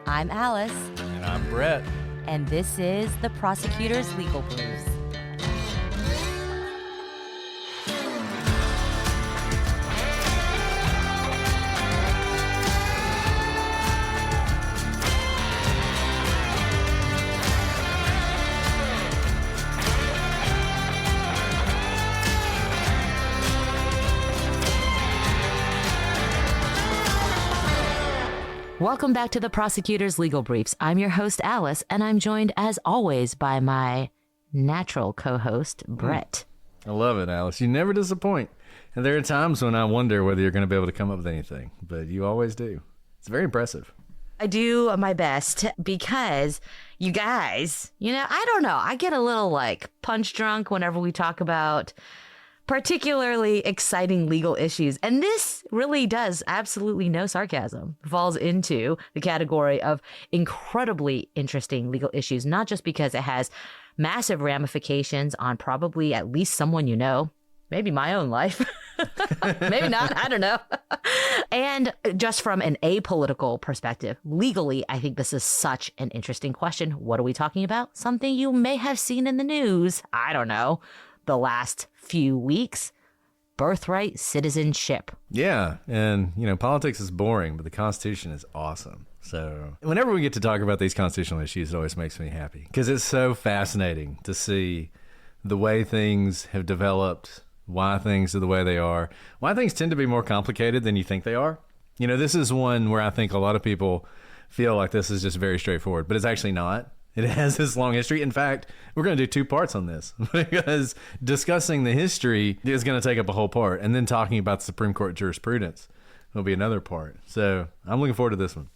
I'm Alice. And I'm Brett. And this is the Prosecutor's Legal Briefs. Welcome back to the Prosecutor's Legal Briefs. I'm your host, Alice, and I'm joined, as always, by my natural co-host, Brett. I love it, Alice. You never disappoint. And there are times when I wonder whether you're going to be able to come up with anything, but you always do. It's very impressive. I do my best because you guys, I don't know. I get a little punch drunk whenever we talk about particularly exciting legal issues. And this really does, absolutely no sarcasm, falls into the category of incredibly interesting legal issues, not just because it has massive ramifications on probably at least someone you know, maybe my own life, maybe not, I don't know. And just from an apolitical perspective, legally, I think this is such an interesting question. What are we talking about? Something you may have seen in the news. I don't know. The last few weeks, birthright citizenship. Yeah, and politics is boring, but the Constitution is awesome. So whenever we get to talk about these constitutional issues, it always makes me happy because it's so fascinating to see the way things have developed, why things are the way they are, why things tend to be more complicated than you think they are. This is one where I think a lot of people feel like this is just very straightforward, but it's actually not. It has this long history. In fact, we're going to do 2 parts on this because discussing the history is going to take up a whole part. And then talking about the Supreme Court jurisprudence will be another part. So I'm looking forward to this one.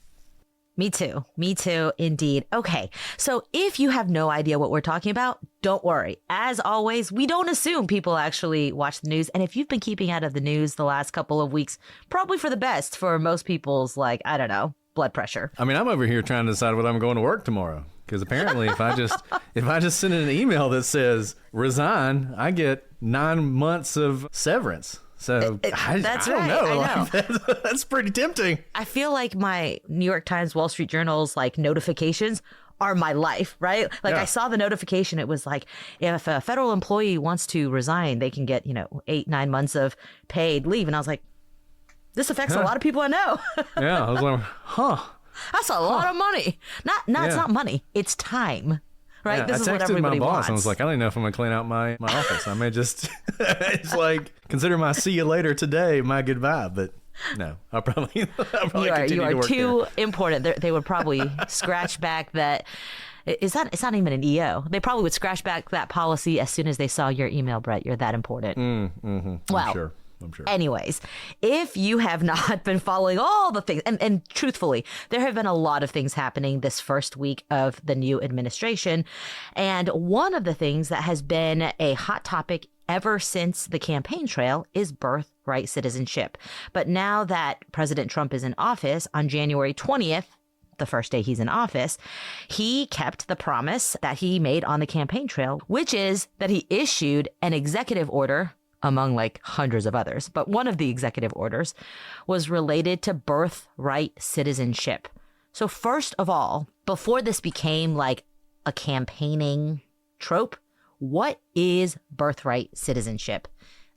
Me too. Me too, indeed. Okay, so if you have no idea what we're talking about, don't worry. As always, we don't assume people actually watch the news. And if you've been keeping out of the news the last couple of weeks, probably for the best for most people's, blood pressure. I mean, I'm over here trying to decide whether I'm going to work tomorrow. Because apparently, if I just send in an email that says resign, I get 9 months of severance. So I don't know. I know. That's pretty tempting. I feel like my New York Times, Wall Street Journal's notifications are my life, right? I saw the notification. It was if a federal employee wants to resign, they can get 8-9 months of paid leave. And I was like, this affects a lot of people I know. Yeah, I was like, huh. That's a lot of money. It's not money. It's time. Right? Yeah, this is I what texted everybody my boss wants. and was like, I don't even know if I'm going to clean out my office. I may just, it's consider my see you later today my goodbye. But no, I'll probably continue to work You are too there. important. They would probably scratch back that. It's not even an EO. They probably would scratch back that policy as soon as they saw your email, Brett. You're that important. I'm sure. Anyways, if you have not been following all the things, and truthfully, there have been a lot of things happening this first week of the new administration. And one of the things that has been a hot topic ever since the campaign trail is birthright citizenship. But now that President Trump is in office on January 20th, the first day he's in office, he kept the promise that he made on the campaign trail, which is that he issued an executive order among hundreds of others. But one of the executive orders was related to birthright citizenship. So first of all, before this became a campaigning trope, what is birthright citizenship?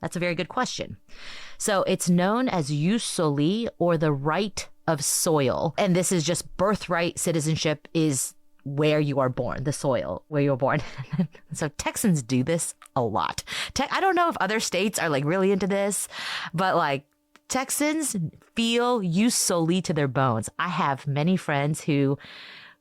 That's a very good question. So it's known as jus soli, or the right of soil. And this is just birthright citizenship is where you are born, the soil where you're born. So Texans do this a lot. I don't know if other states are really into this, but Texans feel jus soli to their bones. I have many friends who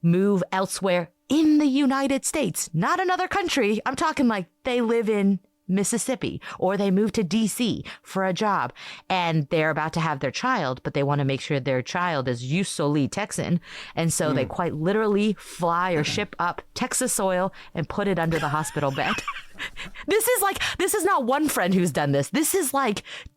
move elsewhere in the United States, not another country. I'm talking they live in Mississippi, or they move to DC for a job and they're about to have their child, but they want to make sure their child is jus soli Texan. And so they quite literally fly or ship up Texas soil and put it under the hospital bed. This is not one friend who's done this. This is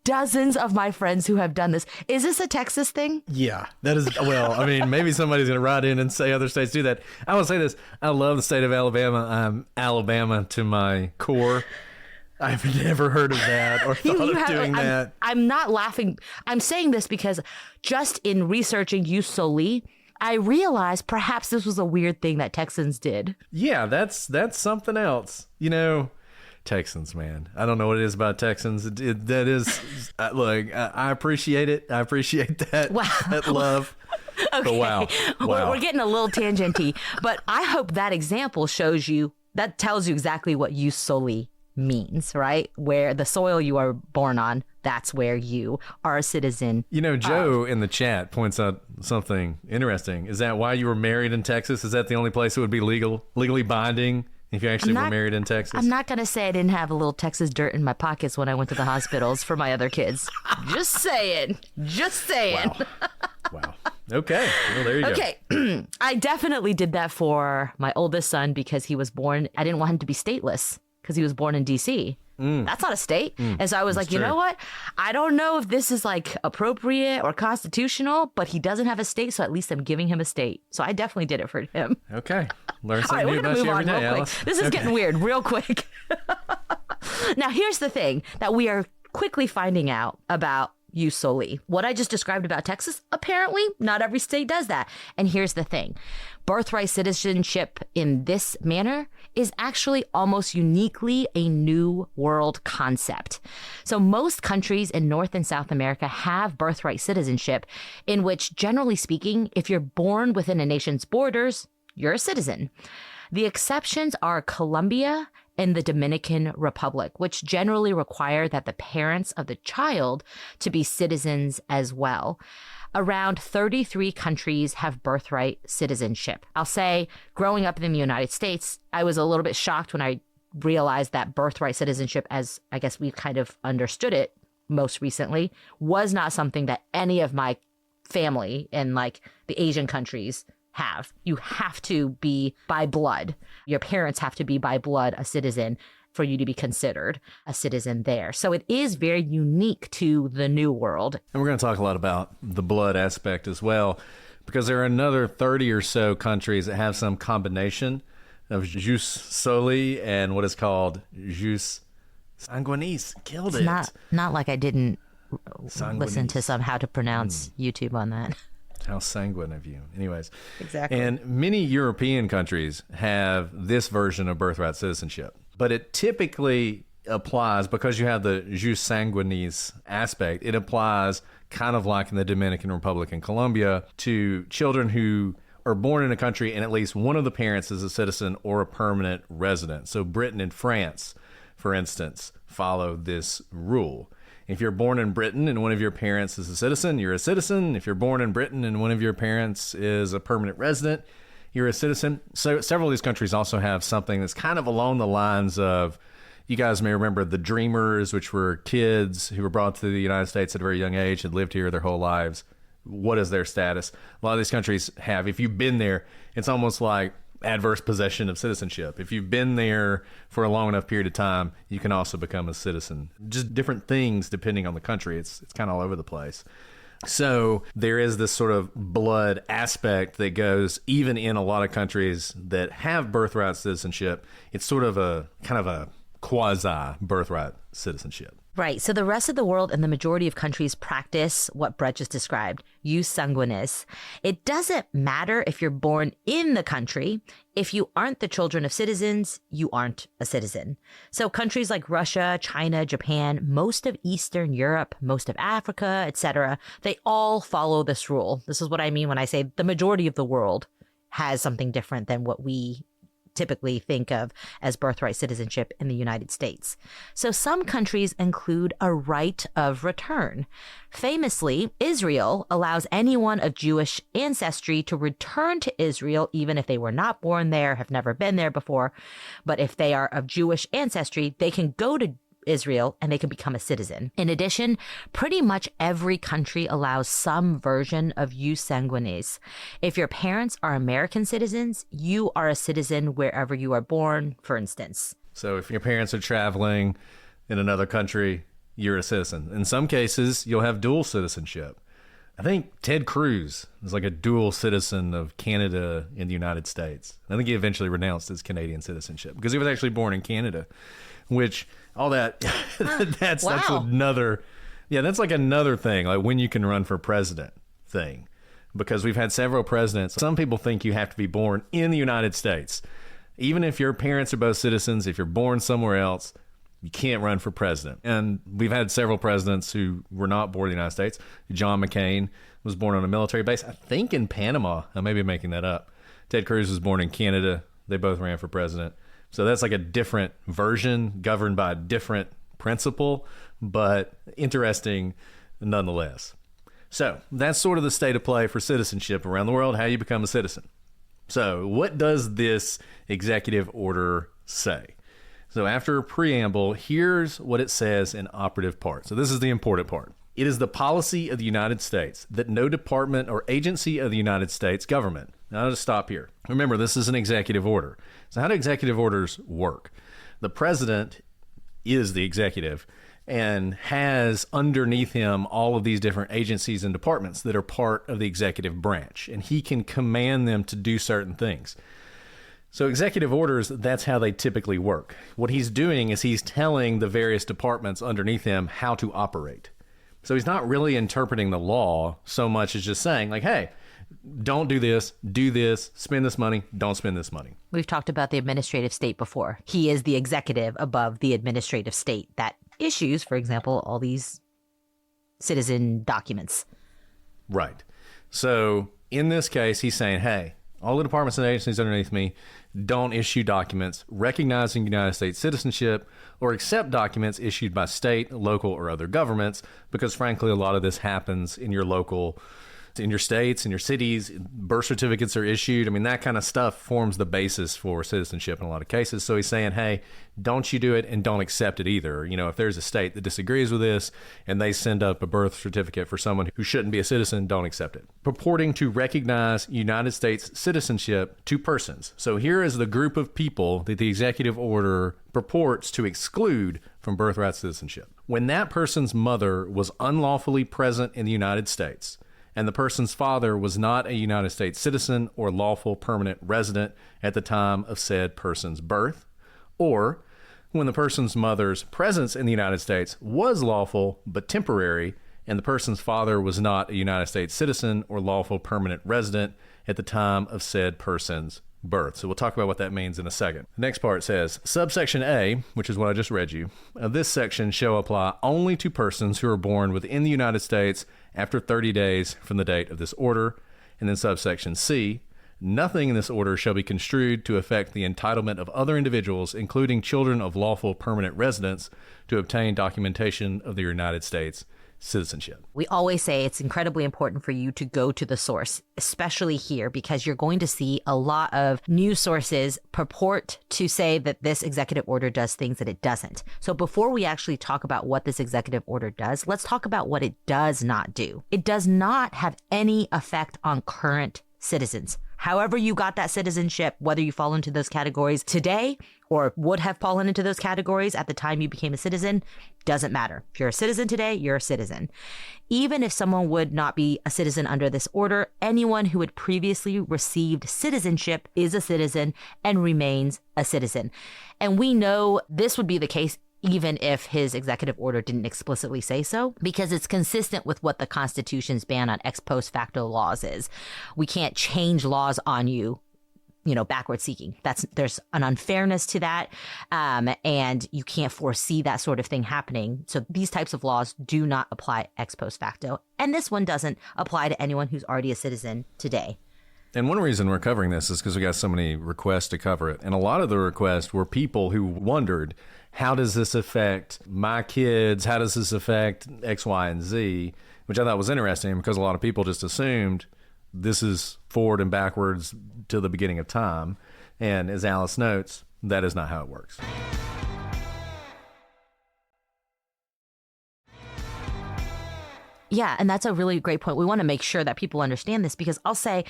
dozens of my friends who have done this. Is this a Texas thing? Yeah, that is. Well, I mean, maybe somebody's going to write in and say other states do that. I will say this. I love the state of Alabama. I'm Alabama to my core. I've never heard of that or thought of doing that. I'm not laughing. I'm saying this because just in researching jus soli, I realized perhaps this was a weird thing that Texans did. Yeah, that's something else. Texans, man. I don't know what it is about Texans. That is, look, I appreciate it. I appreciate that, that love. Okay. But wow. We're getting a little tangenty, but I hope that example that tells you exactly what jus soli means, right? Where the soil you are born on, that's where you are a citizen. Joe in the chat points out something interesting. Is that why you were married in Texas? Is that the only place it would be legally binding if you actually were married in Texas? I'm not going to say I didn't have a little Texas dirt in my pockets when I went to the hospitals for my other kids. Just saying. Wow. Okay. Well, there you go. Okay. I definitely did that for my oldest son because he was born, I didn't want him to be stateless because he was born in D.C. That's not a state. And so I was like, you know what? I don't know if this is like appropriate or constitutional, but he doesn't have a state, so at least I'm giving him a state. So I definitely did it for him. Okay. Learn something All right, new about you every day, real Alice. quick. This is getting weird real quick. Now, here's the thing that we are quickly finding out about jus soli. What I just described about Texas, apparently not every state does that. And here's the thing. Birthright citizenship in this manner is actually almost uniquely a new world concept. So most countries in North and South America have birthright citizenship, in which, generally speaking, if you're born within a nation's borders, you're a citizen. The exceptions are Colombia and the Dominican Republic, which generally require that the parents of the child to be citizens as well. Around 33 countries have birthright citizenship. I'll say, growing up in the United States, I was a little bit shocked when I realized that birthright citizenship, as I guess we've kind of understood it most recently, was not something that any of my family in like the Asian countries have. You have to be by blood. Your parents have to be by blood a citizen for you to be considered a citizen there. So it is very unique to the New World. And we're going to talk a lot about the blood aspect as well, because there are another 30 or so countries that have some combination of jus soli and what is called jus sanguinis. Killed it. It's not like I didn't listen to some how to pronounce YouTube on that. How sanguine of you. Anyways. Exactly. And many European countries have this version of birthright citizenship. But it typically applies, because you have the jus sanguinis aspect, it applies kind of like in the Dominican Republic and Colombia to children who are born in a country and at least one of the parents is a citizen or a permanent resident. So Britain and France, for instance, follow this rule. If you're born in Britain and one of your parents is a citizen, you're a citizen. If you're born in Britain and one of your parents is a permanent resident, you're a citizen. So several of these countries also have something that's kind of along the lines of, you guys may remember the Dreamers, which were kids who were brought to the United States at a very young age, had lived here their whole lives. What is their status? A lot of these countries have, if you've been there, it's almost like adverse possession of citizenship. If you've been there for a long enough period of time, you can also become a citizen. Just different things depending on the country. It's kind of all over the place. So there is this sort of blood aspect that goes even in a lot of countries that have birthright citizenship. It's sort of a kind of a quasi birthright citizenship. Right. So the rest of the world and the majority of countries practice what Brett just described, jus sanguinis. It doesn't matter if you're born in the country. If you aren't the children of citizens, you aren't a citizen. So countries like Russia, China, Japan, most of Eastern Europe, most of Africa, etc., they all follow this rule. This is what I mean when I say the majority of the world has something different than what we typically think of as birthright citizenship in the United States. So some countries include a right of return. Famously, Israel allows anyone of Jewish ancestry to return to Israel even if they were not born there, have never been there before. But if they are of Jewish ancestry, they can go to Israel and they can become a citizen. In addition, pretty much every country allows some version of jus sanguinis. If your parents are American citizens, you are a citizen wherever you are born, for instance. So if your parents are traveling in another country, you're a citizen. In some cases, you'll have dual citizenship. I think Ted Cruz is like a dual citizen of Canada and the United States. I think he eventually renounced his Canadian citizenship because he was actually born in Canada, which all that, that's another, that's like another thing, like when you can run for president thing. because we've had several presidents. Some people think you have to be born in the United States. Even if your parents are both citizens, if you're born somewhere else, you can't run for president. And we've had several presidents who were not born in the United States. John McCain was born on a military base, I think in Panama. I may be making that up. Ted Cruz was born in Canada. They both ran for president. So that's like a different version governed by a different principle, but interesting nonetheless. So that's sort of the state of play for citizenship around the world, how you become a citizen. So what does this executive order say? So after a preamble, here's what it says in operative part. So this is the important part. It is the policy of the United States that no department or agency of the United States government. Now I'll just stop here. Remember, this is an executive order. So how do executive orders work? The president is the executive and has underneath him all of these different agencies and departments that are part of the executive branch, and he can command them to do certain things. So executive orders, that's how they typically work. What he's doing is he's telling the various departments underneath him how to operate. So he's not really interpreting the law so much as just saying, like, hey, don't do this, spend this money, don't spend this money. We've talked about the administrative state before. He is the executive above the administrative state that issues, for example, all these citizen documents. Right. So in this case, he's saying, hey, all the departments and agencies underneath me don't issue documents recognizing United States citizenship or accept documents issued by state, local, or other governments, because frankly, a lot of this happens in your local, in your states, in your cities. Birth certificates are issued. I mean, that kind of stuff forms the basis for citizenship in a lot of cases. So he's saying, hey, don't you do it and don't accept it either. You know, if there's a state that disagrees with this and they send up a birth certificate for someone who shouldn't be a citizen, don't accept it. Purporting to recognize United States citizenship to persons. So here is the group of people that the executive order purports to exclude from birthright citizenship. When that person's mother was unlawfully present in the United States, and the person's father was not a United States citizen or lawful permanent resident at the time of said person's birth, or when the person's mother's presence in the United States was lawful but temporary, and the person's father was not a United States citizen or lawful permanent resident at the time of said person's birth. So we'll talk about what that means in a second. The next part says, subsection A, which is what I just read you, of this section shall apply only to persons who are born within the United States after 30 days from the date of this order. And then subsection C, nothing in this order shall be construed to affect the entitlement of other individuals, including children of lawful permanent residents, to obtain documentation of the United States citizenship. We always say it's incredibly important for you to go to the source, especially here, because you're going to see a lot of news sources purport to say that this executive order does things that it doesn't. So before we actually talk about what this executive order does, let's talk about what it does not do. It does not have any effect on current citizens. However you got that citizenship, whether you fall into those categories today or would have fallen into those categories at the time you became a citizen, doesn't matter. If you're a citizen today, you're a citizen. Even if someone would not be a citizen under this order, anyone who had previously received citizenship is a citizen and remains a citizen. And we know this would be the case even if his executive order didn't explicitly say so, because it's consistent with what the Constitution's ban on ex post facto laws is. We can't change laws on you, backward seeking. There's an unfairness to that, and you can't foresee that sort of thing happening. So these types of laws do not apply ex post facto, and this one doesn't apply to anyone who's already a citizen today. And one reason we're covering this is because we got so many requests to cover it. And a lot of the requests were people who wondered, how does this affect my kids? How does this affect X, Y, and Z? Which I thought was interesting because a lot of people just assumed this is forward and backwards to the beginning of time. And as Alice notes, that is not how it works. Yeah, and that's a really great point. We want to make sure that people understand this, because I'll say,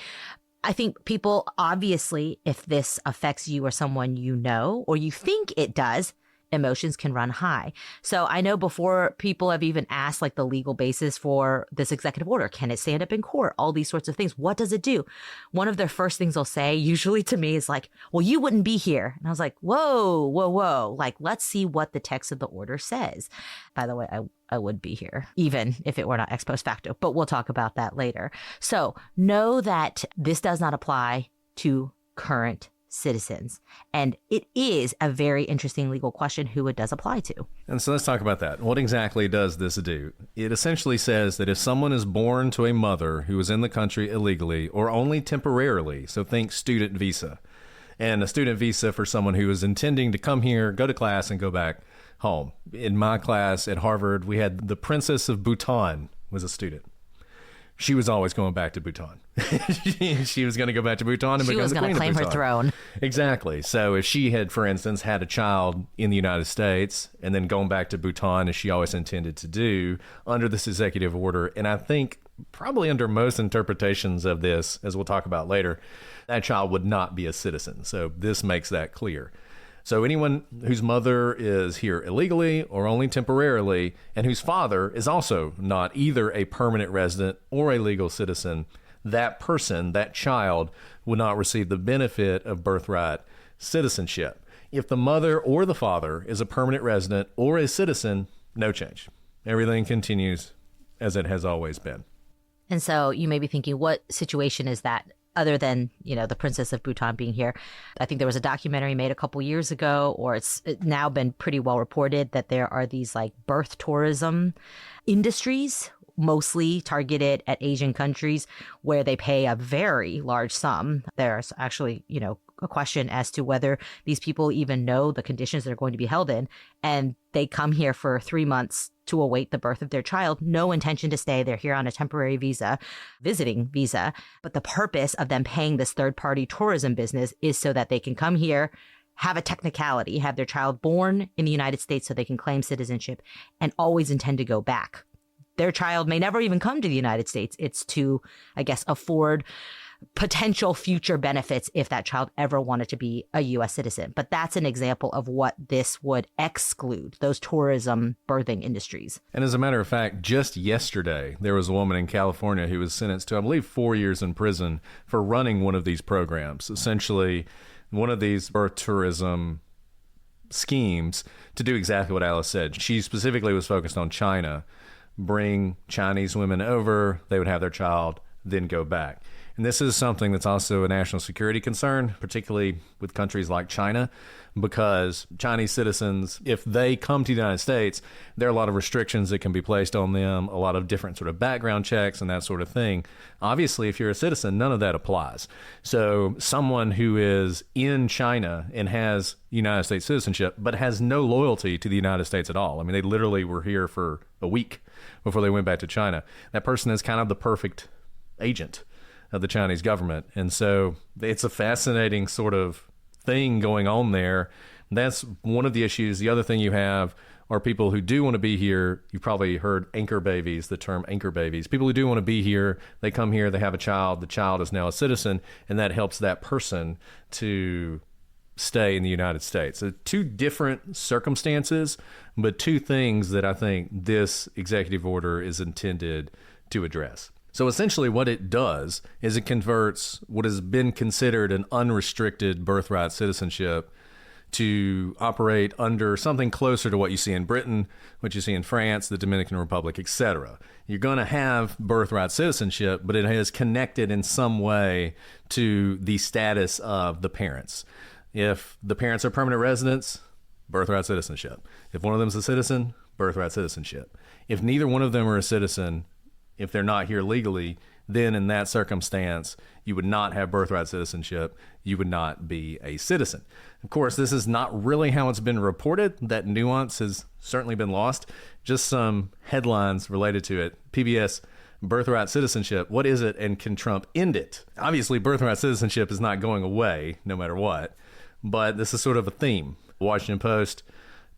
I think people, obviously, if this affects you or someone you know, or you think it does, emotions can run high. So I know before people have even asked like the legal basis for this executive order, can it stand up in court? All these sorts of things. What does it do? One of their first things they'll say usually to me is like, well, you wouldn't be here. And I was like, whoa. Like, let's see what the text of the order says. By the way, I would be here, even if it were not ex post facto. But we'll talk about that later. So know that this does not apply to current citizens. And it is a very interesting legal question who it does apply to. And so let's talk about that. What exactly does this do? It essentially says that if someone is born to a mother who is in the country illegally or only temporarily, so think student visa, and a student visa for someone who is intending to come here, go to class, and go back home. In my class at Harvard, we had the Princess of Bhutan was a student. She was always going back to Bhutan. She was going to go back to Bhutan and she become was the going queen to claim of her Bhutan. throne. Exactly. So if she had, for instance, had a child in the United States and then going back to Bhutan, as she always intended to do, under this executive order, and I think probably under most interpretations of this, as we'll talk about later, that child would not be a citizen. So this makes that clear. So anyone whose mother is here illegally or only temporarily, and whose father is also not either a permanent resident or a legal citizen, that person, that child, would not receive the benefit of birthright citizenship. If the mother or the father is a permanent resident or a citizen, no change. Everything continues as it has always been. And so you may be thinking, what situation is that? Other than, the Princess of Bhutan being here. I think there was a documentary made a couple years ago, or it's now been pretty well reported that there are these like birth tourism industries, mostly targeted at Asian countries, where they pay a very large sum. There's actually, a question as to whether these people even know the conditions they're going to be held in. And they come here for 3 months to await the birth of their child. No intention to stay. They're here on a temporary visa, visiting visa. But the purpose of them paying this third-party tourism business is so that they can come here, have a technicality, have their child born in the United States so they can claim citizenship, and always intend to go back. Their child may never even come to the United States. It's to, I guess, afford potential future benefits if that child ever wanted to be a U.S. citizen. But that's an example of what this would exclude, those tourism birthing industries. And as a matter of fact, just yesterday, there was a woman in California who was sentenced to, I believe, 4 years in prison for running one of these programs, essentially one of these birth tourism schemes to do exactly what Alice said. She specifically was focused on China. Bring Chinese women over, they would have their child, then go back. And this is something that's also a national security concern, particularly with countries like China, because Chinese citizens, if they come to the United States, there are a lot of restrictions that can be placed on them, a lot of different sort of background checks and that sort of thing. Obviously, if you're a citizen, none of that applies. So someone who is in China and has United States citizenship, but has no loyalty to the United States at all. I mean, they literally were here for a week before they went back to China. That person is kind of the perfect agent of the Chinese government. And so it's a fascinating sort of thing going on there. That's one of the issues. The other thing you have are people who do want to be here. You've probably heard anchor babies, the term anchor babies. People who do want to be here, they come here, they have a child, the child is now a citizen, and that helps that person to stay in the United States. So two different circumstances, but two things that I think this executive order is intended to address. So essentially what it does is it converts what has been considered an unrestricted birthright citizenship to operate under something closer to what you see in Britain, what you see in France, the Dominican Republic, etc. You're going to have birthright citizenship, but it is connected in some way to the status of the parents. If the parents are permanent residents, birthright citizenship. If one of them is a citizen, birthright citizenship. If neither one of them are a citizen, if they're not here legally, then in that circumstance, you would not have birthright citizenship. You would not be a citizen. Of course, this is not really how it's been reported. That nuance has certainly been lost. Just some headlines related to it. PBS, birthright citizenship. What is it, and can Trump end it? Obviously, birthright citizenship is not going away no matter what, but this is sort of a theme. Washington Post,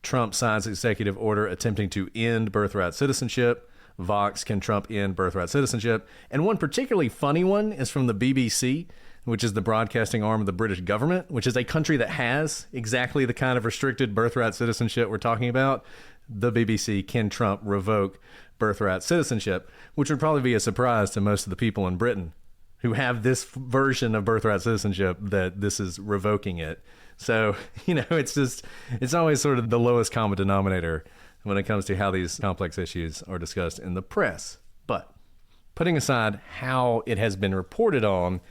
Trump signs executive order attempting to end birthright citizenship. Vox, can Trump end birthright citizenship? And one particularly funny one is from the BBC, which is the broadcasting arm of the British government, which is a country that has exactly the kind of restricted birthright citizenship we're talking about. The BBC, can Trump revoke birthright citizenship? Which would probably be a surprise to most of the people in Britain who have this version of birthright citizenship, that this is revoking it. So, it's always sort of the lowest common denominator when it comes to how these complex issues are discussed in the press. But putting aside how it has been reported on,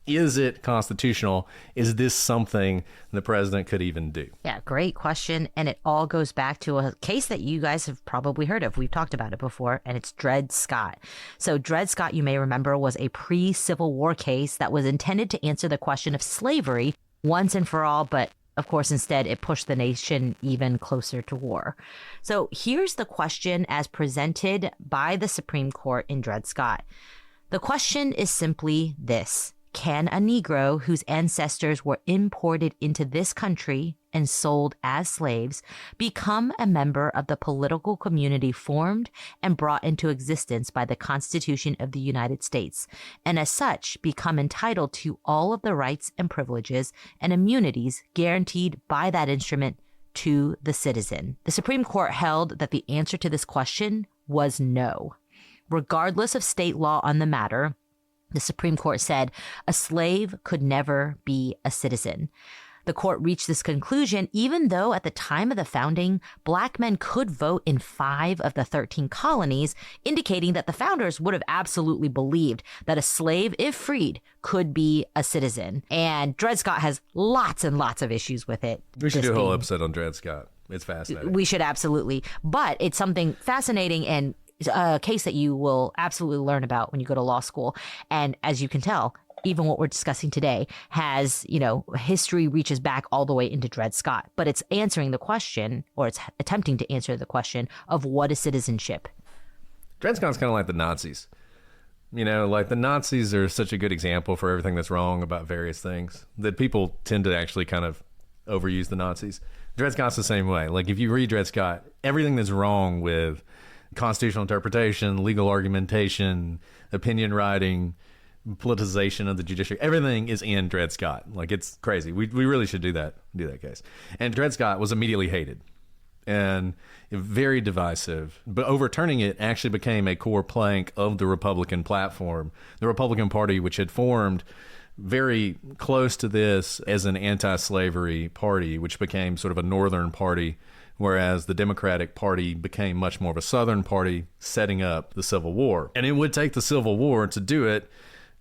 is it constitutional? Is this something the president could even do? Yeah, great question. And it all goes back to a case that you guys have probably heard of. We've talked about it before, and it's Dred Scott. So Dred Scott, you may remember, was a pre-Civil War case that was intended to answer the question of slavery once and for all, but of course, instead, it pushed the nation even closer to war. So here's the question as presented by the Supreme Court in Dred Scott. The question is simply this. Can a Negro whose ancestors were imported into this country and sold as slaves become a member of the political community formed and brought into existence by the Constitution of the United States, and as such become entitled to all of the rights and privileges and immunities guaranteed by that instrument to the citizen? The Supreme Court held that the answer to this question was no. Regardless of state law on the matter, the Supreme Court said a slave could never be a citizen. The court reached this conclusion even though at the time of the founding, black men could vote in 5 of the 13 colonies, indicating that the founders would have absolutely believed that a slave, if freed, could be a citizen. And Dred Scott has lots and lots of issues with it. We should do a whole episode on Dred Scott. It's fascinating. We should absolutely. But it's something fascinating and a case that you will absolutely learn about when you go to law school. And as you can tell, even what we're discussing today has, history reaches back all the way into Dred Scott, but it's answering the question, or it's attempting to answer the question of what is citizenship. Dred Scott's kind of like the Nazis. Like the Nazis are such a good example for everything that's wrong about various things that people tend to actually kind of overuse the Nazis. Dred Scott's the same way. Like if you read Dred Scott, everything that's wrong with constitutional interpretation, legal argumentation, opinion writing, politicization of the judiciary, everything is in Dred Scott. Like it's crazy. We really should do that case. And Dred Scott was immediately hated and very divisive, but overturning it actually became a core plank of the Republican platform. The Republican Party, which had formed very close to this as an anti-slavery party, which became sort of a northern party, whereas the Democratic Party became much more of a Southern party, setting up the Civil War. And it would take the Civil War to do it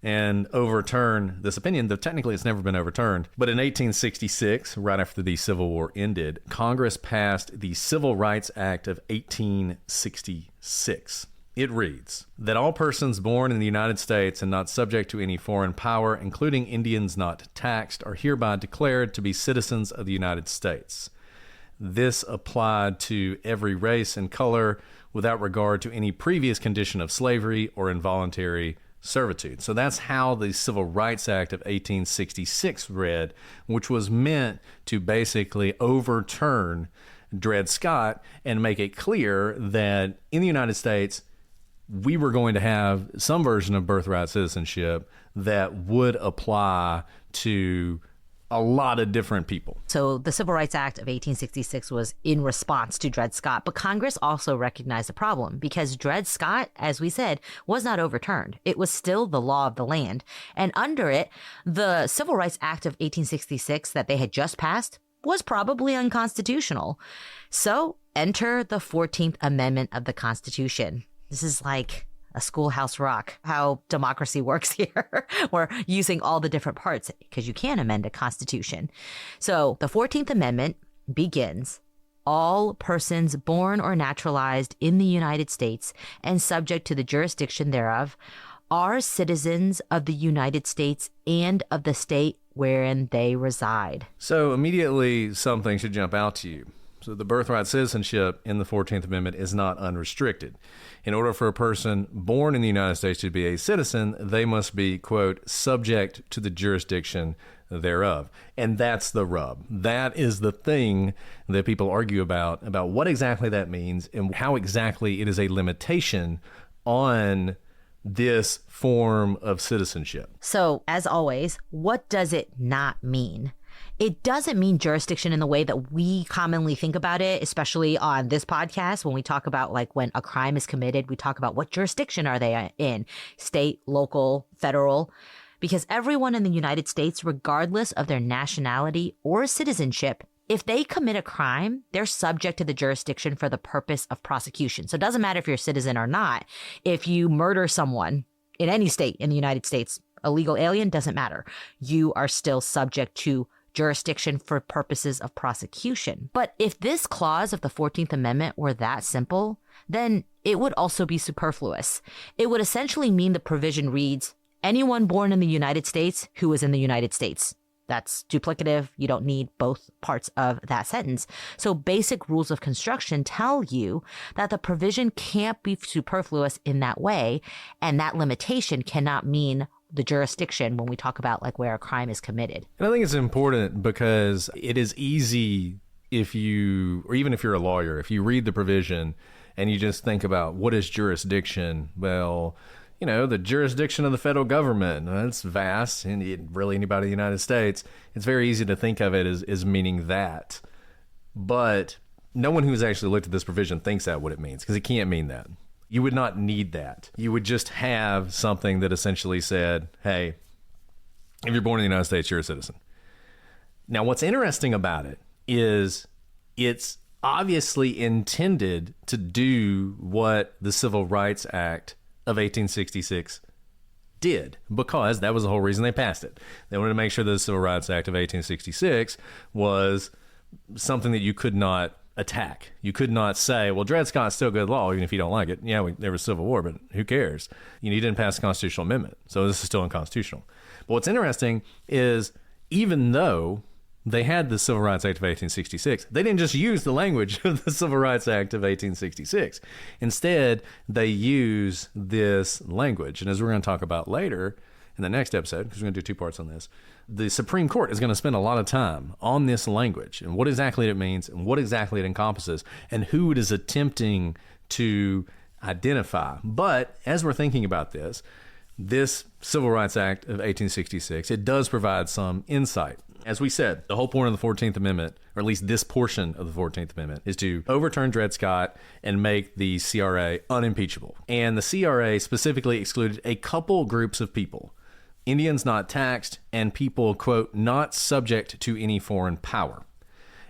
and overturn this opinion, though technically it's never been overturned. But in 1866, right after the Civil War ended, Congress passed the Civil Rights Act of 1866. It reads that all persons born in the United States and not subject to any foreign power, including Indians not taxed, are hereby declared to be citizens of the United States. This applied to every race and color without regard to any previous condition of slavery or involuntary servitude. So that's how the Civil Rights Act of 1866 read, which was meant to basically overturn Dred Scott and make it clear that in the United States, we were going to have some version of birthright citizenship that would apply to a lot of different people. So the Civil Rights Act of 1866 was in response to Dred Scott, but Congress also recognized the problem because Dred Scott, as we said, was not overturned. It was still the law of the land. And under it, the Civil Rights Act of 1866 that they had just passed was probably unconstitutional. So enter the 14th Amendment of the Constitution. This is like a schoolhouse rock, how democracy works here. We're using all the different parts because you can amend a constitution. So the 14th Amendment begins, all persons born or naturalized in the United States and subject to the jurisdiction thereof are citizens of the United States and of the state wherein they reside. So immediately something should jump out to you. So the birthright citizenship in the 14th Amendment is not unrestricted. In order for a person born in the United States to be a citizen, they must be, quote, subject to the jurisdiction thereof. And that's the rub. That is the thing that people argue about what exactly that means and how exactly it is a limitation on this form of citizenship. So, as always, what does it not mean? It doesn't mean jurisdiction in the way that we commonly think about it, especially on this podcast. When we talk about like when a crime is committed, we talk about what jurisdiction are they in, state, local, federal, because everyone in the United States, regardless of their nationality or citizenship, if they commit a crime, they're subject to the jurisdiction for the purpose of prosecution. So it doesn't matter if you're a citizen or not. If you murder someone in any state in the United States, a legal alien, doesn't matter. You are still subject to jurisdiction for purposes of prosecution. But if this clause of the 14th Amendment were that simple, then it would also be superfluous. It would essentially mean the provision reads, anyone born in the United States who is in the United States. That's duplicative. You don't need both parts of that sentence. So basic rules of construction tell you that the provision can't be superfluous in that way. And that limitation cannot mean the jurisdiction when we talk about like where a crime is committed. And I think it's important because it is easy if you, or even if you're a lawyer, if you read the provision and you just think about what is jurisdiction, well, you know, the jurisdiction of the federal government, that's vast, and really anybody in the United States, it's very easy to think of it as meaning that. But no one who's actually looked at this provision thinks that what it means, because it can't mean that. You would not need that. You would just have something that essentially said, hey, if you're born in the United States, you're a citizen. Now, what's interesting about it is it's obviously intended to do what the Civil Rights Act of 1866 did, because that was the whole reason they passed it. They wanted to make sure that the Civil Rights Act of 1866 was something that you could not attack. You could not say, well, Dred Scott's still good law, even if you don't like it. Yeah, there was Civil War, but who cares? You didn't pass a constitutional amendment, so this is still unconstitutional. But what's interesting is even though they had the Civil Rights Act of 1866, they didn't just use the language of the Civil Rights Act of 1866. Instead, they use this language. And as we're going to talk about later in the next episode, because we're going to do 2 parts on this, the Supreme Court is going to spend a lot of time on this language and what exactly it means and what exactly it encompasses and who it is attempting to identify. But as we're thinking about this Civil Rights Act of 1866, it does provide some insight. As we said, the whole point of the 14th Amendment, or at least this portion of the 14th Amendment, is to overturn Dred Scott and make the CRA unimpeachable. And the CRA specifically excluded a couple groups of people: Indians not taxed and people, quote, not subject to any foreign power.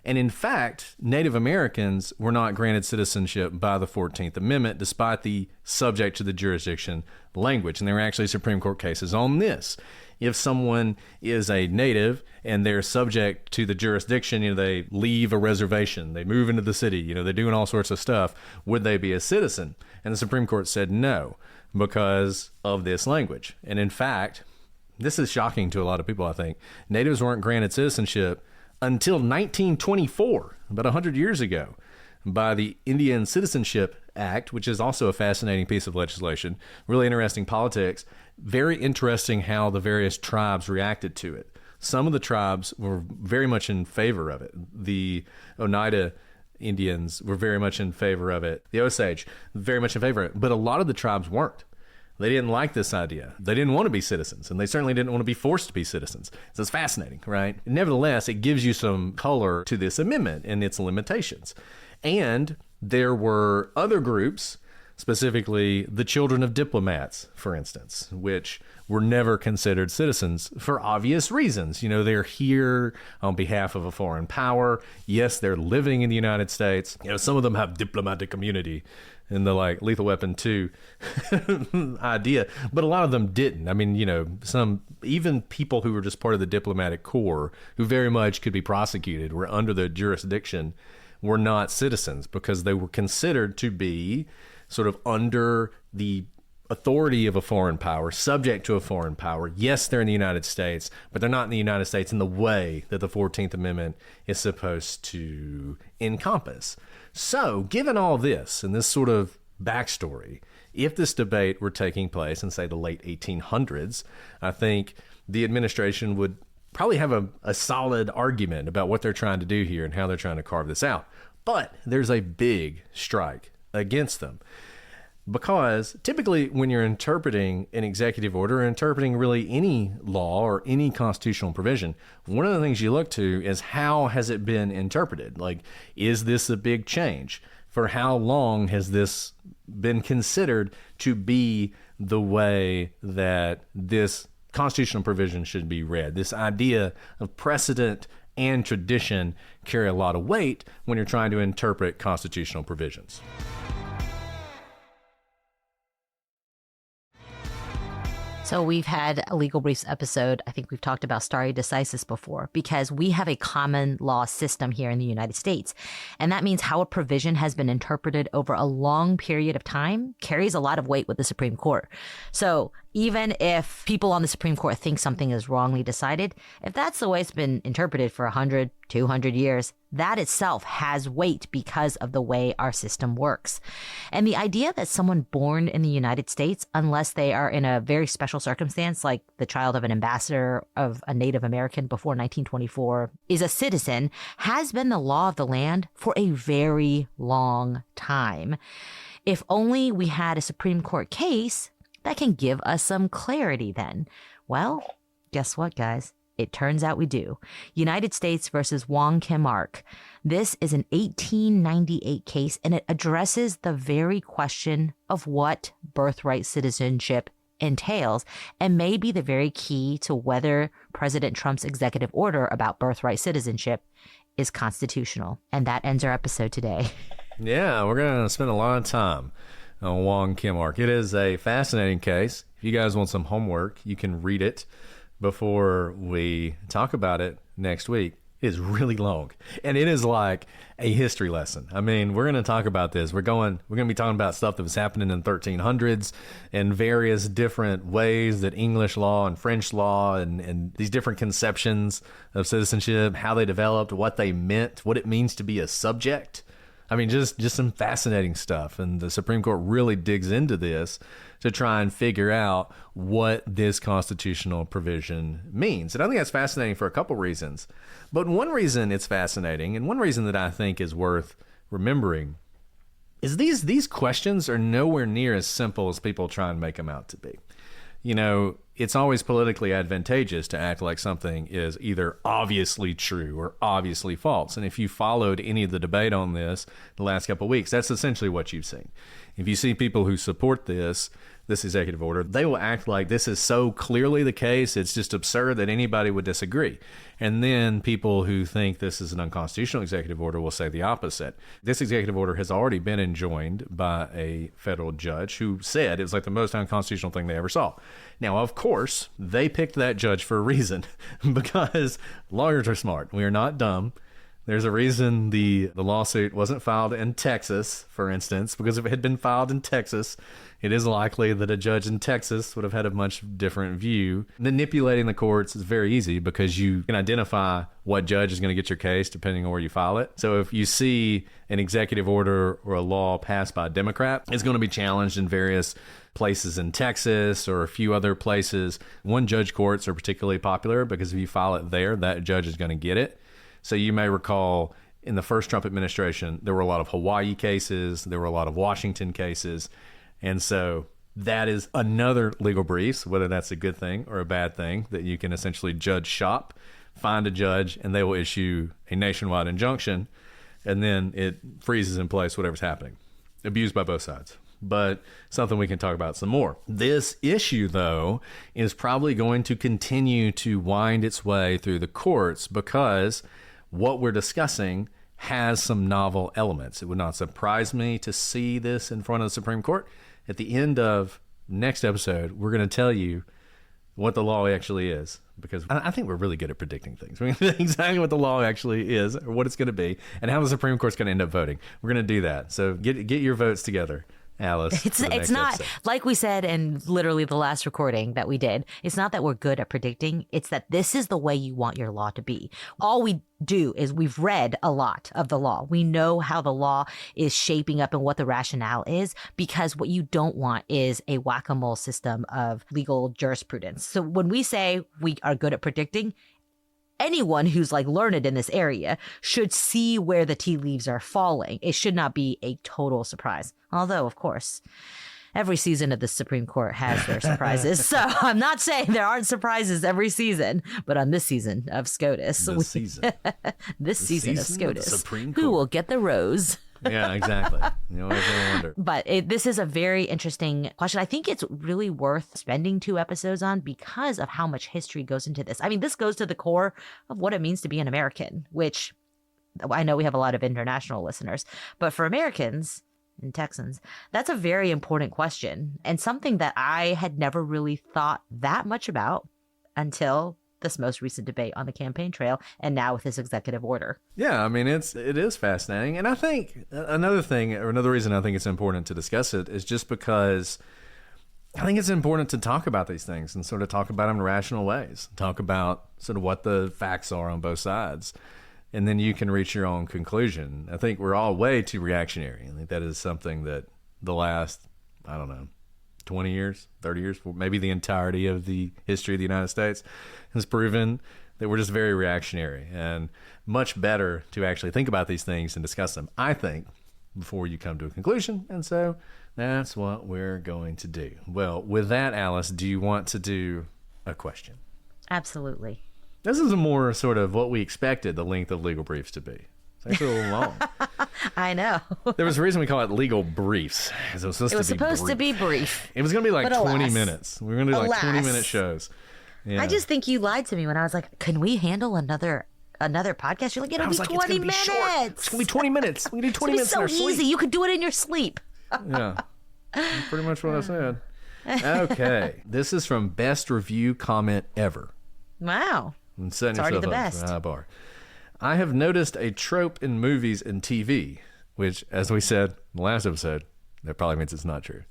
And in fact, Native Americans were not granted citizenship by the 14th Amendment, despite the subject to the jurisdiction language. And there were actually Supreme Court cases on this. If someone is a native and they're subject to the jurisdiction, you know, they leave a reservation, they move into the city, you know, they're doing all sorts of stuff, would they be a citizen? And the Supreme Court said no, because of this language. And in fact, this is shocking to a lot of people, I think. Natives weren't granted citizenship until 1924, about 100 years ago, by the Indian Citizenship Act, which is also a fascinating piece of legislation. Really interesting politics. Very interesting how the various tribes reacted to it. Some of the tribes were very much in favor of it. The Oneida Indians were very much in favor of it. The Osage, very much in favor of it. But a lot of the tribes weren't. They didn't like this idea. They didn't want to be citizens, and they certainly didn't want to be forced to be citizens. So it's fascinating, right? Nevertheless, it gives you some color to this amendment and its limitations. And there were other groups, specifically the children of diplomats, for instance, which were never considered citizens for obvious reasons. You know, they're here on behalf of a foreign power. Yes, they're living in the United States. You know, some of them have diplomatic immunity in the like Lethal Weapon 2 idea, but a lot of them didn't. I mean, you know, some even people who were just part of the diplomatic corps who very much could be prosecuted were under the jurisdiction were not citizens because they were considered to be sort of under the authority of a foreign power, subject to a foreign power. Yes, they're in the United States, but they're not in the United States in the way that the 14th Amendment is supposed to encompass. So, given all this and this sort of backstory, if this debate were taking place in, say, the late 1800s, I think the administration would probably have a solid argument about what they're trying to do here and how they're trying to carve this out. But there's a big strike against them. Because typically when you're interpreting an executive order or interpreting really any law or any constitutional provision, one of the things you look to is how has it been interpreted? Like, is this a big change? For how long has this been considered to be the way that this constitutional provision should be read? This idea of precedent and tradition carry a lot of weight when you're trying to interpret constitutional provisions. So we've had a Legal Briefs episode. I think we've talked about stare decisis before, because we have a common law system here in the United States. And that means how a provision has been interpreted over a long period of time carries a lot of weight with the Supreme Court. So even if people on the Supreme Court think something is wrongly decided, if that's the way it's been interpreted for 100, 200 years, that itself has weight because of the way our system works. And the idea that someone born in the United States, unless they are in a very special circumstance, like the child of an ambassador of a Native American before 1924, is a citizen, has been the law of the land for a very long time. If only we had a Supreme Court case that can give us some clarity then. Well, guess what, guys? It turns out we do. United States versus Wong Kim Ark. This is an 1898 case, and it addresses the very question of what birthright citizenship entails, and may be the very key to whether President Trump's executive order about birthright citizenship is constitutional. And that ends our episode today. Yeah, we're going to spend a lot of time on Wong Kim Ark. It is a fascinating case. If you guys want some homework, you can read it before we talk about it next week. It is really long, and it is like a history lesson. I mean, we're going to talk about this. We're going to be talking about stuff that was happening in the 1300s and various different ways that English law and French law and these different conceptions of citizenship, how they developed, what they meant, what it means to be a subject. I mean, just some fascinating stuff. And the Supreme Court really digs into this to try and figure out what this constitutional provision means. And I think that's fascinating for a couple reasons. But one reason it's fascinating, and one reason that I think is worth remembering, is these questions are nowhere near as simple as people try and make them out to be. You know, it's always politically advantageous to act like something is either obviously true or obviously false. And if you followed any of the debate on this the last couple of weeks, that's essentially what you've seen. If you see people who support this executive order, they will act like this is so clearly the case, it's just absurd that anybody would disagree. And then people who think this is an unconstitutional executive order will say the opposite. This executive order has already been enjoined by a federal judge who said it was like the most unconstitutional thing they ever saw. Now, of course, they picked that judge for a reason because lawyers are smart. We are not dumb. There's a reason the lawsuit wasn't filed in Texas, for instance, because if it had been filed in Texas, it is likely that a judge in Texas would have had a much different view. Manipulating the courts is very easy because you can identify what judge is going to get your case depending on where you file it. So if you see an executive order or a law passed by a Democrat, it's going to be challenged in various places in Texas or a few other places. One judge courts are particularly popular because if you file it there, that judge is going to get it. So you may recall in the first Trump administration, there were a lot of Hawaii cases, there were a lot of Washington cases. And so that is another legal briefs, whether that's a good thing or a bad thing, that you can essentially judge shop, find a judge, and they will issue a nationwide injunction, and then it freezes in place whatever's happening. Abused by both sides, but something we can talk about some more. This issue, though, is probably going to continue to wind its way through the courts because what we're discussing has some novel elements. It would not surprise me to see this in front of the Supreme Court. At the end of next episode, we're going to tell you what the law actually is, because I think we're really good at predicting things. We're going to know exactly what the law actually is, or what it's going to be, and how the Supreme Court's going to end up voting. We're going to do that. So get your votes together, Alice. It's not like we said in literally the last recording that we did. It's not that we're good at predicting. It's that this is the way you want your law to be. All we do is we've read a lot of the law. We know how the law is shaping up and what the rationale is, because what you don't want is a whack-a-mole system of legal jurisprudence. So when we say we are good at predicting, anyone who's like learned in this area should see where the tea leaves are falling. It should not be a total surprise. Although, of course, every season of the Supreme Court has their surprises. So I'm not saying there aren't surprises every season, but on this season of SCOTUS, this season of SCOTUS, Supreme Court. who will get the rose? Yeah, exactly. You always gonna wonder. But this is a very interesting question. I think it's really worth spending 2 episodes on because of how much history goes into this. I mean, this goes to the core of what it means to be an American, which I know we have a lot of international listeners, but for Americans and Texans, that's a very important question and something that I had never really thought that much about until this most recent debate on the campaign trail and now with this executive order. Yeah, I mean, it is fascinating. And I think another thing, or another reason I think it's important to discuss it is just because I think it's important to talk about these things and sort of talk about them in rational ways. Talk about sort of what the facts are on both sides. And then you can reach your own conclusion. I think we're all way too reactionary. I think that is something that the last, I don't know, 20 years, 30 years, maybe the entirety of the history of the United States has proven that we're just very reactionary, and much better to actually think about these things and discuss them, I think, before you come to a conclusion. And so that's what we're going to do. Well, with that, Alice, do you want to do a question? Absolutely. This is a more sort of what we expected the length of legal briefs to be. It's actually a little long. I know. There was a reason we call it legal briefs. It was supposed to be brief. It was going to be like But 20 alas. minutes. We were going to do like 20-minute shows. Yeah. I just think you lied to me when I was like, can we handle another podcast? You're like, it'll be 20 minutes. It's going to be 20 minutes. We can do 20 minutes in our It's so easy. sleep. You could do it in your sleep. Yeah. That's pretty much what I said. Okay. This is from Best Review Comment Ever. Wow. And setting It's already yourself the up best. for a high bar. I have noticed a trope in movies and TV, which, as we said in the last episode, that probably means it's not true,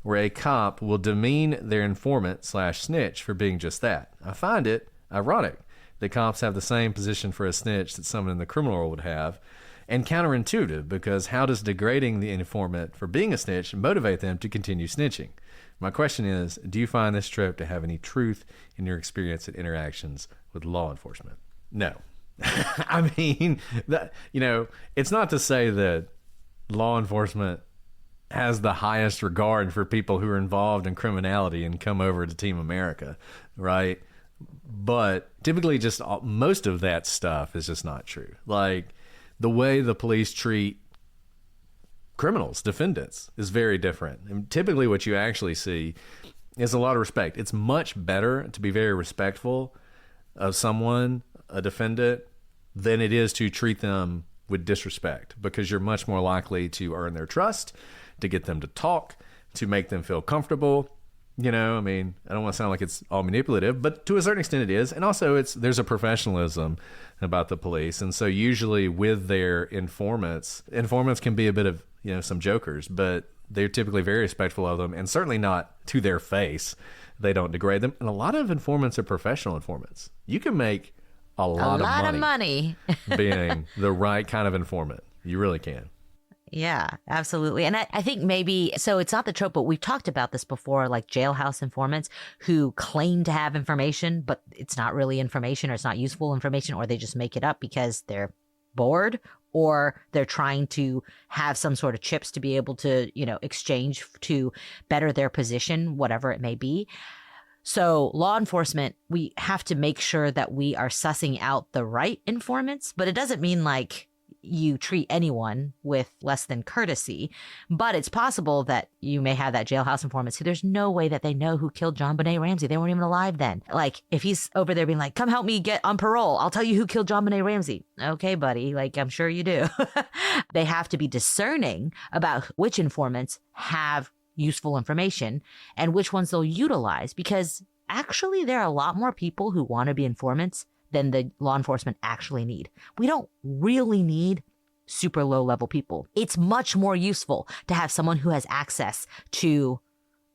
where a cop will demean their informant/snitch for being just that. I find it ironic that cops have the same position for a snitch that someone in the criminal world would have, and counterintuitive, because how does degrading the informant for being a snitch motivate them to continue snitching? My question is, do you find this trope to have any truth in your experience and interactions with law enforcement? No. I mean, it's not to say that law enforcement has the highest regard for people who are involved in criminality and come over to Team America, right? But typically just most of that stuff is just not true. Like, the way the police treat criminals, defendants, is very different. And typically what you actually see is a lot of respect. It's much better to be very respectful of someone, a defendant, than it is to treat them with disrespect, because you're much more likely to earn their trust, to get them to talk, to make them feel comfortable. I mean, I don't want to sound like it's all manipulative, but to a certain extent it is. And also there's a professionalism about the police. And so usually with their informants can be a bit of, some jokers, but they're typically very respectful of them, and certainly not to their face. They don't degrade them. And a lot of informants are professional informants. You can make a lot of money being the right kind of informant. You really can. Yeah, absolutely. And I think maybe, so it's not the trope, but we've talked about this before, like jailhouse informants who claim to have information, but it's not really information, or it's not useful information, or they just make it up because they're bored, or they're trying to have some sort of chips to be able to, exchange to better their position, whatever it may be. So law enforcement, we have to make sure that we are sussing out the right informants, but it doesn't mean like you treat anyone with less than courtesy. But it's possible that you may have that jailhouse informant who there's no way that they know who killed John Benet Ramsey. They weren't even alive then. Like, if he's over there being like, come help me get on parole, I'll tell you who killed John Benet Ramsey. Okay, buddy. Like, I'm sure you do. They have to be discerning about which informants have useful information and which ones they'll utilize, because actually there are a lot more people who want to be informants than the law enforcement actually need. We don't really need super low level people. It's much more useful to have someone who has access to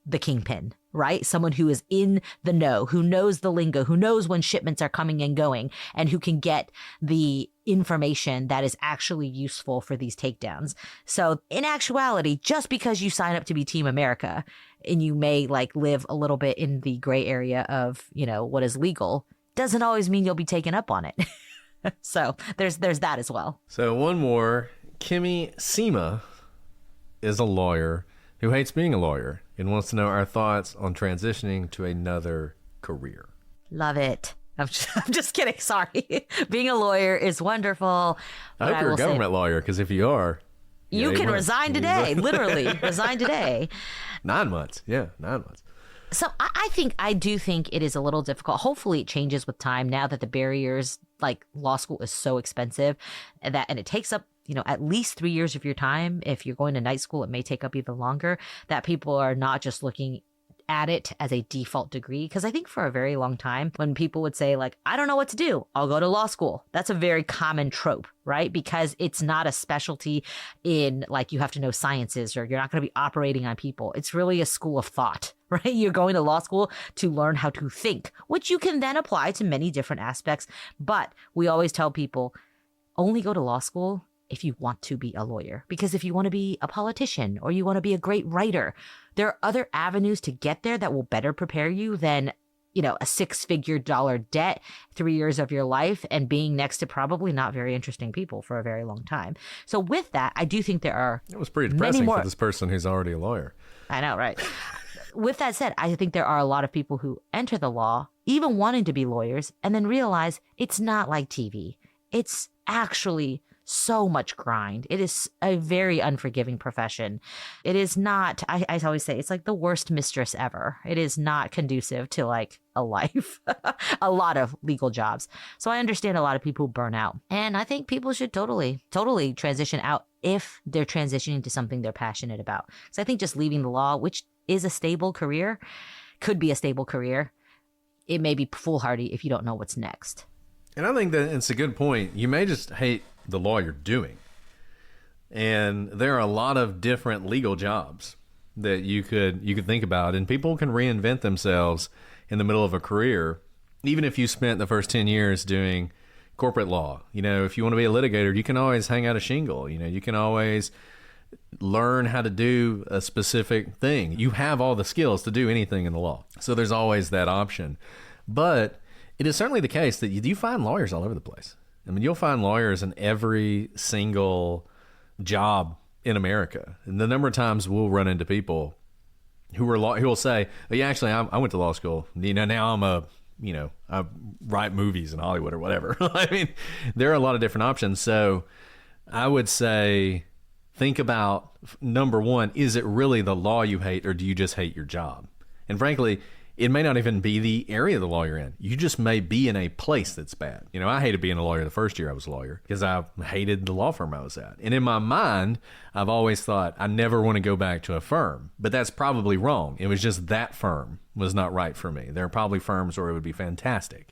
the kingpin, right? Someone who is in the know, who knows the lingo, who knows when shipments are coming and going, and who can get the information that is actually useful for these takedowns. So in actuality, just because you sign up to be Team America and you may like live a little bit in the gray area of, what is legal, doesn't always mean you'll be taken up on it. So there's that as well. So one more. Kimmy Sema is a lawyer who hates being a lawyer and wants to know our thoughts on transitioning to another career. Love it. I'm just kidding. Sorry. Being a lawyer is wonderful. I hope you're a government lawyer, because if you are, You 8 can months. resign today, literally resign today. 9 months. Yeah, 9 months. So I do think it is a little difficult. Hopefully it changes with time now that the barriers, like law school is so expensive and it takes up, at least 3 years of your time. If you're going to night school, it may take up even longer, that people are not just looking at it as a default degree. Because I think for a very long time, when people would say like, I don't know what to do, I'll go to law school. That's a very common trope, right? Because it's not a specialty in like you have to know sciences or you're not going to be operating on people. It's really a school of thought, right? You're going to law school to learn how to think, which you can then apply to many different aspects. But we always tell people only go to law school if you want to be a lawyer, because if you want to be a politician or you want to be a great writer, there are other avenues to get there that will better prepare you than, a $6-figure debt, 3 years of your life, and being next to probably not very interesting people for a very long time. So with that, I do think there are It was pretty depressing for this person who's already a lawyer. I know, right? With that said, I think there are a lot of people who enter the law, even wanting to be lawyers, and then realize it's not like TV. It's actually so much grind. It is a very unforgiving profession. It is not, I always say, it's like the worst mistress ever. It is not conducive to like a life, a lot of legal jobs. So I understand a lot of people burn out. And I think people should totally transition out if they're transitioning to something they're passionate about. So I think just leaving the law, which is a stable career, could be a stable career. It may be foolhardy if you don't know what's next. And I think that it's a good point. You may just hate the law you're doing. And there are a lot of different legal jobs that you could think about, and people can reinvent themselves in the middle of a career, even if you spent the first 10 years doing corporate law. If you want to be a litigator, you can always hang out a shingle. You can always learn how to do a specific thing. You have all the skills to do anything in the law. So there's always that option. But it is certainly the case that you do find lawyers all over the place. I mean, you'll find lawyers in every single job in America. And the number of times we'll run into people who will say, oh, yeah, actually, I went to law school. Now I write movies in Hollywood or whatever. I mean, there are a lot of different options. So I would say, think about, number one, is it really the law you hate, or do you just hate your job? And frankly, it may not even be the area of the law you're in. You just may be in a place that's bad. I hated being a lawyer the first year I was a lawyer because I hated the law firm I was at. And in my mind, I've always thought I never want to go back to a firm. But that's probably wrong. It was just that firm was not right for me. There are probably firms where it would be fantastic.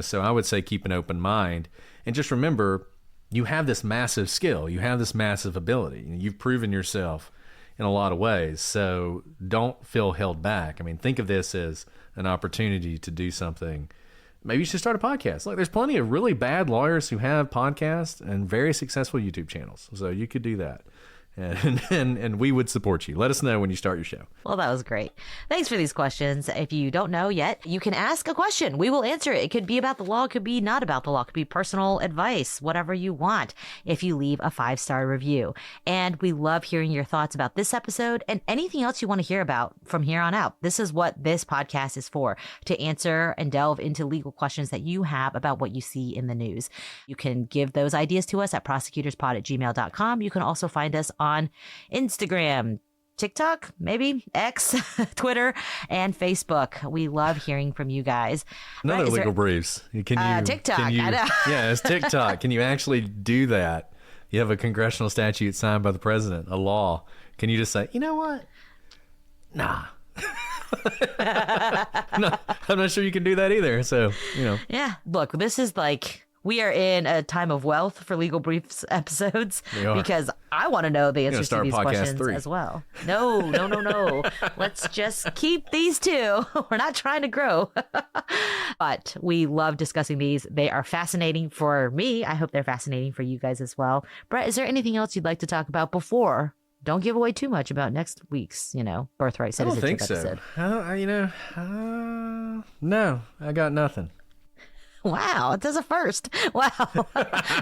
So I would say keep an open mind. And just remember, you have this massive skill. You have this massive ability. You've proven yourself in a lot of ways. So don't feel held back. I mean, think of this as an opportunity to do something. Maybe you should start a podcast. Look, there's plenty of really bad lawyers who have podcasts and very successful YouTube channels. So you could do that. And we would support you. Let us know when you start your show. Well, that was great. Thanks for these questions. If you don't know yet, you can ask a question. We will answer it. It could be about the law. It could be not about the law. It could be personal advice, whatever you want, if you leave a 5-star review. And we love hearing your thoughts about this episode and anything else you want to hear about from here on out. This is what this podcast is for, to answer and delve into legal questions that you have about what you see in the news. You can give those ideas to us at prosecutorspod@gmail.com. You can also find us on Instagram, TikTok, maybe X, Twitter, and Facebook. We love hearing from you guys. Another legal briefs. Can you TikTok? Can you, I know. Yeah, it's TikTok. Can you actually do that? You have a congressional statute signed by the president, a law. Can you just say, you know what? Nah. No, I'm not sure you can do that either. So, Yeah. Look, this is like, we are in a time of wealth for Legal Briefs episodes because I want to know the answers to these questions 3. as well. No. Let's just keep these two. We're not trying to grow. But we love discussing these. They are fascinating for me. I hope they're fascinating for you guys as well. Brett, is there anything else you'd like to talk about before? Don't give away too much about next week's, Birthright Citizenship episode. I don't think so. No, I got nothing. Wow, it does a first. Wow.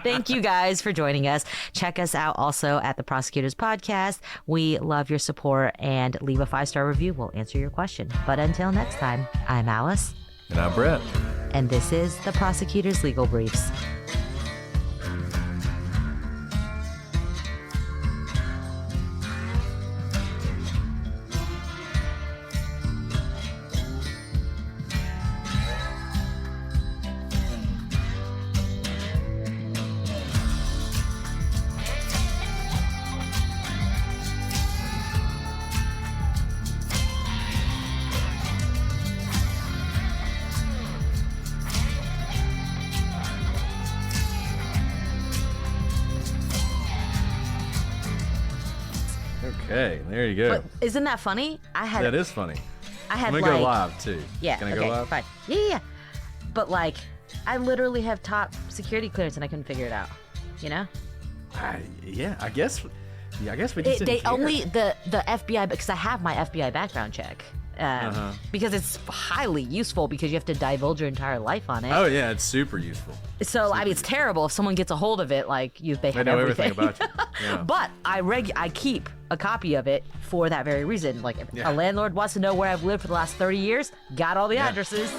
Thank you guys for joining us. Check us out also at the Prosecutors Podcast. We love your support, and leave a 5-star review. We'll answer your question. But until next time, I'm Alice. And I'm Brett. And this is the Prosecutors Legal Briefs. Hey, there you go. But isn't that funny? That is funny. I had I'm like gonna go live too. Yeah. Can I okay, go live? Fine. Yeah. But like, I literally have top security clearance and I couldn't figure it out. You know? I guess we just didn't They care. only the FBI, because I have my FBI background check. Because it's highly useful because you have to divulge your entire life on it. Oh yeah, it's super useful. So I mean, it's terrible if someone gets a hold of it. Like they They have know everything. everything about you. Yeah. But I keep a copy of it for that very reason. Like if Yeah. a landlord wants to know where I've lived for the last 30 years, got all the addresses.